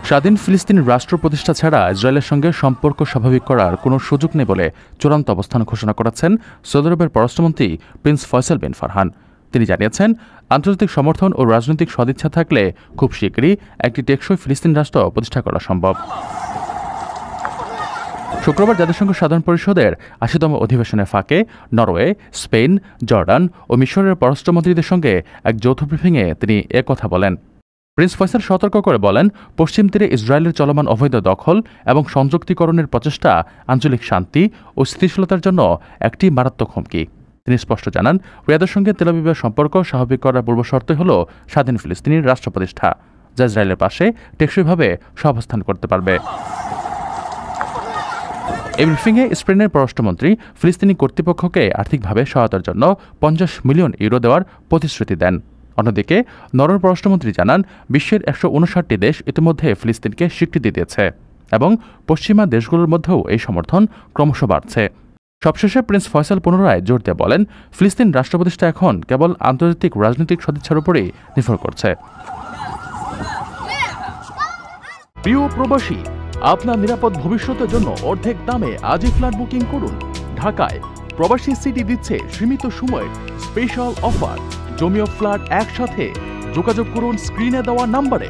স্বাধীন ফিলিস্তিন রাষ্ট্র প্রতিষ্ঠা ছাড়া ইসরায়েলের সঙ্গে সম্পর্ক স্বাভাবিক করার কোনো সুযোগ নেই বলে চূড়ান্ত অবস্থান ঘোষণা করেছেন সৌদি আরবের পররাষ্ট্রমন্ত্রী প্রিন্স ফয়সাল বিন ফারহান। তিনি জানিয়েছেন, আন্তর্জাতিক সমর্থন ও রাজনৈতিক সদিচ্ছা থাকলে খুব শীঘ্রই একটি টেকসই ফিলিস্তিন রাষ্ট্র প্রতিষ্ঠা করা সম্ভব। শুক্রবার জাতিসংঘ সাধারণ পরিষদের ৮০তম অধিবেশনের ফাঁকে নরওয়ে, স্পেন, জর্ডান ও মিশরের পররাষ্ট্রমন্ত্রীদের সঙ্গে এক যৌথ ব্রিফিংয়ে তিনি একথা বলেন। প্রিন্স ফয়সাল সতর্ক করে বলেন, পশ্চিম তীরে ইসরায়েলের চলমান অবৈধ দখল এবং সংযুক্তিকরণের প্রচেষ্টা আঞ্চলিক শান্তি ও স্থিতিশীলতার জন্য একটি মারাত্মক হুমকি। তিনি স্পষ্ট জানান, রিয়াদের সঙ্গে তেল আবিবের সম্পর্ক স্বাভাবিক করার পূর্বশর্ত হল স্বাধীন ফিলিস্তিনির রাষ্ট্র প্রতিষ্ঠা, যা ইসরায়েলের পাশে টেকসইভাবে সহাবস্থান করতে পারবে। এই ব্রিফিংয়ে স্পেনের পররাষ্ট্রমন্ত্রী ফিলিস্তিনি কর্তৃপক্ষকে আর্থিকভাবে সহায়তার জন্য ৫০ মিলিয়ন ইউরো দেওয়ার প্রতিশ্রুতি দেন। অন্যদিকে নরওয়ের পররাষ্ট্রমন্ত্রী জানান, বিশ্বের ১৫৯টি দেশ ইতিমধ্যে ফিলিস্তিনকে স্বীকৃতি দিয়েছে এবং পশ্চিমা দেশগুলোর মধ্যেও এই সমর্থন ক্রমশ বাড়ছে। সবশেষে প্রিন্স ফয়সাল পুনরায় জোর দিয়ে বলেন, ফিলিস্তিন রাষ্ট্র প্রতিষ্ঠা এখন কেবল আন্তর্জাতিক রাজনৈতিক সদিচ্ছার উপরেই নির্ভর করছে। প্রিয় প্রবাসী, আপনার নিরাপদ ভবিষ্যতের জন্য অর্ধেক দামে আজই ফ্ল্যাট বুকিং করুন। ঢাকায় প্রবাসী সিটি দিচ্ছে সীমিত সময়ের স্পেশাল অফার। জমিও ফ্ল্যাট একসাথে। যোগাযোগ করুন স্ক্রিনে দেওয়া নম্বরে।